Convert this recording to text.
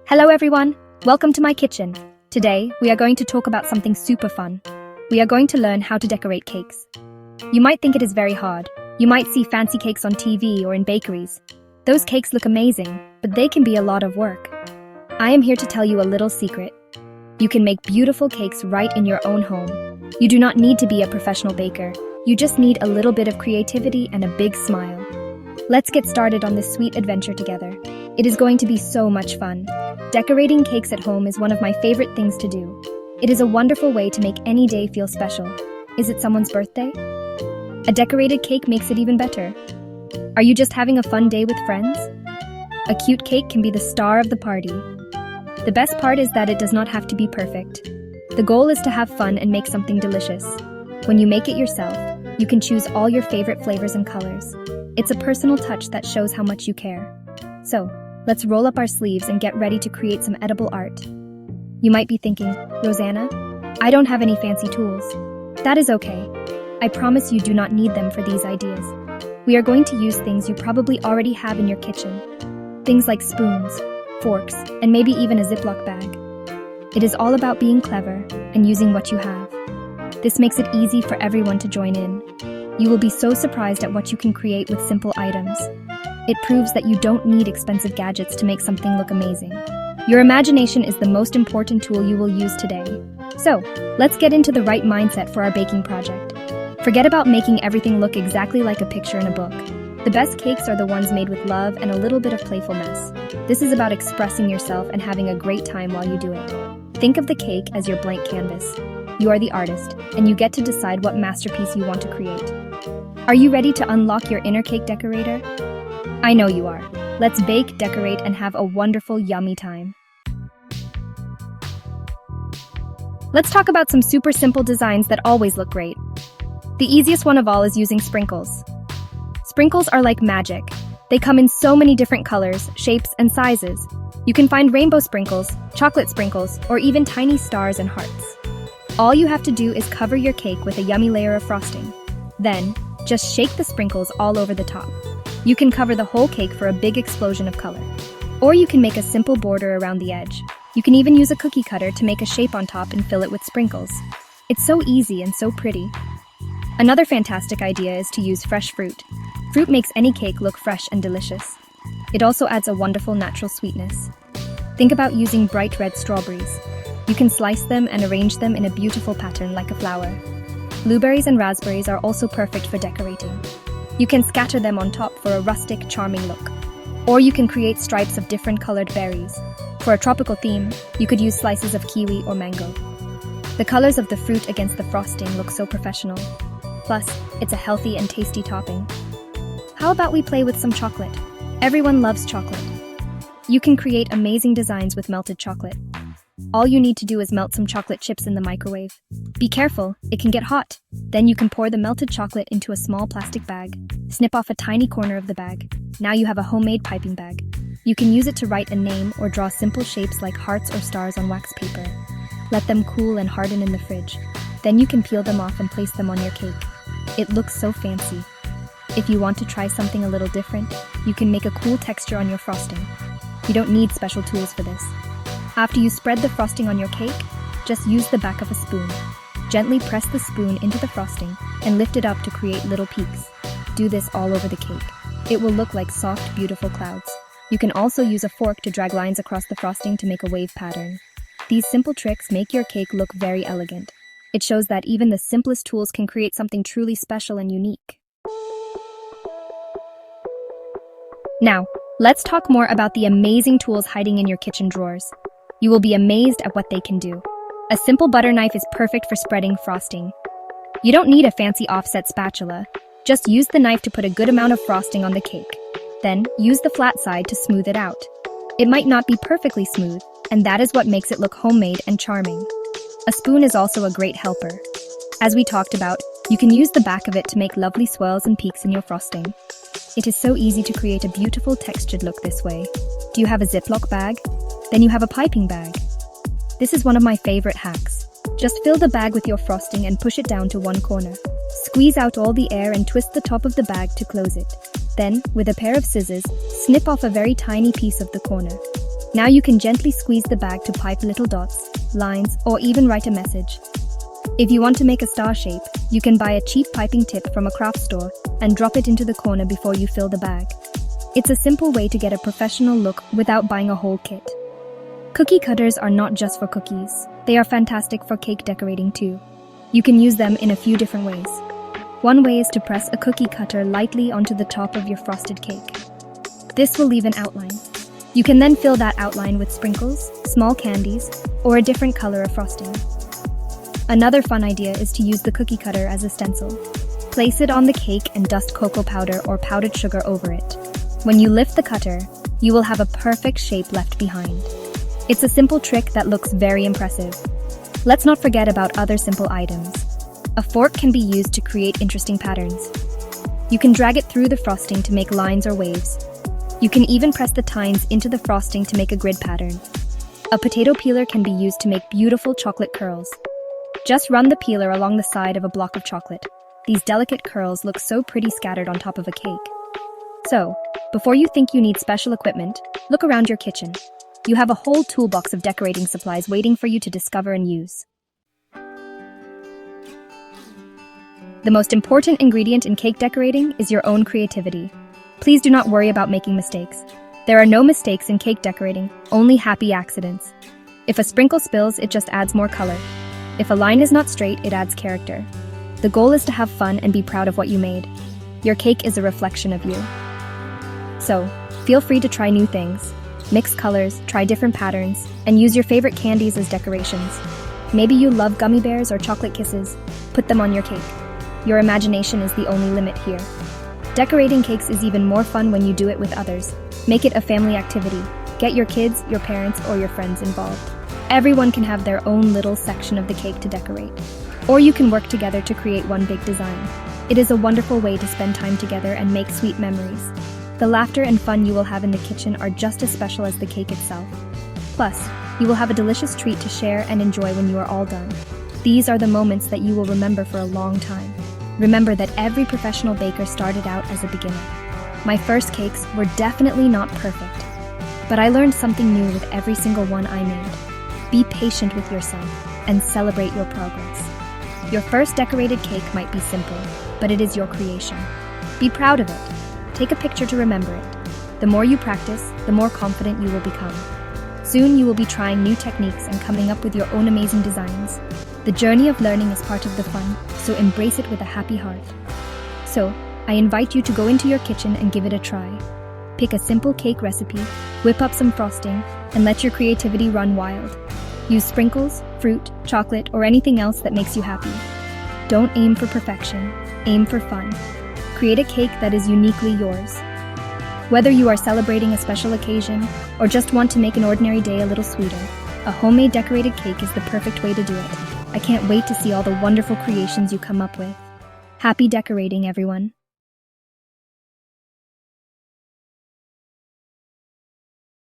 Hello everyone, welcome to my kitchen. Today, we are going to talk about something super fun. We are going to learn how to decorate cakes. You might think it is very hard. You might see fancy cakes on TV or in bakeries. Those cakes look amazing, but they can be a lot of work. I am here to tell you a little secret. You can make beautiful cakes right in your own home. You do not need to be a professional baker. You just need a little bit of creativity and a big smile. Let's get started on this sweet adventure together. It is going to be so much fun. Decorating cakes at home is one of my favorite things to do. It is a wonderful way to make any day feel special. Is it someone's birthday? A decorated cake makes it even better. Are you just having a fun day with friends? A cute cake can be the star of the party. The best part is that it does not have to be perfect. The goal is to have fun and make something delicious. When you make it yourself, you can choose all your favorite flavors and colors. It's a personal touch that shows how much you care. So, let's roll up our sleeves and get ready to create some edible art. You might be thinking, Rosanna, I don't have any fancy tools. That is okay. I promise you do not need them for these ideas. We are going to use things you probably already have in your kitchen. Things like spoons, forks, and maybe even a Ziploc bag. It is all about being clever and using what you have. This makes it easy for everyone to join in. You will be so surprised at what you can create with simple items. It proves that you don't need expensive gadgets to make something look amazing. Your imagination is the most important tool you will use today. So, let's get into the right mindset for our baking project. Forget about making everything look exactly like a picture in a book. The best cakes are the ones made with love and a little bit of playfulness. This is about expressing yourself and having a great time while you do it. Think of the cake as your blank canvas. You are the artist, and you get to decide what masterpiece you want to create. Are you ready to unlock your inner cake decorator? I know you are. Let's bake, decorate, and have a wonderful, yummy time. Let's talk about some super simple designs that always look great. The easiest one of all is using sprinkles. Sprinkles are like magic. They come in so many different colors, shapes, and sizes. You can find rainbow sprinkles, chocolate sprinkles, or even tiny stars and hearts. All you have to do is cover your cake with a yummy layer of frosting. Then, just shake the sprinkles all over the top. You can cover the whole cake for a big explosion of color. Or you can make a simple border around the edge. You can even use a cookie cutter to make a shape on top and fill it with sprinkles. It's so easy and so pretty. Another fantastic idea is to use fresh fruit. Fruit makes any cake look fresh and delicious. It also adds a wonderful natural sweetness. Think about using bright red strawberries. You can slice them and arrange them in a beautiful pattern like a flower. Blueberries and raspberries are also perfect for decorating. You can scatter them on top for a rustic, charming look. Or you can create stripes of different colored berries. For a tropical theme, you could use slices of kiwi or mango. The colors of the fruit against the frosting look so professional. Plus, it's a healthy and tasty topping. How about we play with some chocolate? Everyone loves chocolate. You can create amazing designs with melted chocolate. All you need to do is melt some chocolate chips in the microwave. Be careful, it can get hot. Then you can pour the melted chocolate into a small plastic bag. Snip off a tiny corner of the bag. Now you have a homemade piping bag. You can use it to write a name or draw simple shapes like hearts or stars on wax paper. Let them cool and harden in the fridge. Then you can peel them off and place them on your cake. It looks so fancy. If you want to try something a little different, you can make a cool texture on your frosting. You don't need special tools for this. After you spread the frosting on your cake, just use the back of a spoon. Gently press the spoon into the frosting and lift it up to create little peaks. Do this all over the cake. It will look like soft, beautiful clouds. You can also use a fork to drag lines across the frosting to make a wave pattern. These simple tricks make your cake look very elegant. It shows that even the simplest tools can create something truly special and unique. Now, let's talk more about the amazing tools hiding in your kitchen drawers. You will be amazed at what they can do. A simple butter knife is perfect for spreading frosting. You don't need a fancy offset spatula. Just use the knife to put a good amount of frosting on the cake. Then, use the flat side to smooth it out. It might not be perfectly smooth, and that is what makes it look homemade and charming. A spoon is also a great helper. As we talked about, you can use the back of it to make lovely swirls and peaks in your frosting. It is so easy to create a beautiful textured look this way. Do you have a Ziploc bag? Then you have a piping bag. This is one of my favorite hacks. Just fill the bag with your frosting and push it down to one corner. Squeeze out all the air and twist the top of the bag to close it. Then, with a pair of scissors, snip off a very tiny piece of the corner. Now you can gently squeeze the bag to pipe little dots, lines, or even write a message. If you want to make a star shape, you can buy a cheap piping tip from a craft store and drop it into the corner before you fill the bag. It's a simple way to get a professional look without buying a whole kit. Cookie cutters are not just for cookies. They are fantastic for cake decorating too. You can use them in a few different ways. One way is to press a cookie cutter lightly onto the top of your frosted cake. This will leave an outline. You can then fill that outline with sprinkles, small candies, or a different color of frosting. Another fun idea is to use the cookie cutter as a stencil. Place it on the cake and dust cocoa powder or powdered sugar over it. When you lift the cutter, you will have a perfect shape left behind. It's a simple trick that looks very impressive. Let's not forget about other simple items. A fork can be used to create interesting patterns. You can drag it through the frosting to make lines or waves. You can even press the tines into the frosting to make a grid pattern. A potato peeler can be used to make beautiful chocolate curls. Just run the peeler along the side of a block of chocolate. These delicate curls look so pretty scattered on top of a cake. So, before you think you need special equipment, look around your kitchen. You have a whole toolbox of decorating supplies waiting for you to discover and use. The most important ingredient in cake decorating is your own creativity. Please do not worry about making mistakes. There are no mistakes in cake decorating, only happy accidents. If a sprinkle spills, it just adds more color. If a line is not straight, it adds character. The goal is to have fun and be proud of what you made. Your cake is a reflection of you. So, feel free to try new things. Mix colors, try different patterns, and use your favorite candies as decorations. Maybe you love gummy bears or chocolate kisses. Put them on your cake. Your imagination is the only limit here. Decorating cakes is even more fun when you do it with others. Make it a family activity. Get your kids, your parents, or your friends involved. Everyone can have their own little section of the cake to decorate. Or you can work together to create one big design. It is a wonderful way to spend time together and make sweet memories. The laughter and fun you will have in the kitchen are just as special as the cake itself. Plus, you will have a delicious treat to share and enjoy when you are all done. These are the moments that you will remember for a long time. Remember that every professional baker started out as a beginner. My first cakes were definitely not perfect, but I learned something new with every single one I made. Be patient with yourself and celebrate your progress. Your first decorated cake might be simple, but it is your creation. Be proud of it. Take a picture to remember it. The more you practice, the more confident you will become. Soon you will be trying new techniques and coming up with your own amazing designs. The journey of learning is part of the fun, so embrace it with a happy heart. So, I invite you to go into your kitchen and give it a try. Pick a simple cake recipe, whip up some frosting, and let your creativity run wild. Use sprinkles, fruit, chocolate, or anything else that makes you happy. Don't aim for perfection, aim for fun. Create a cake that is uniquely yours. Whether you are celebrating a special occasion or just want to make an ordinary day a little sweeter, a homemade decorated cake is the perfect way to do it. I can't wait to see all the wonderful creations you come up with. Happy decorating, everyone!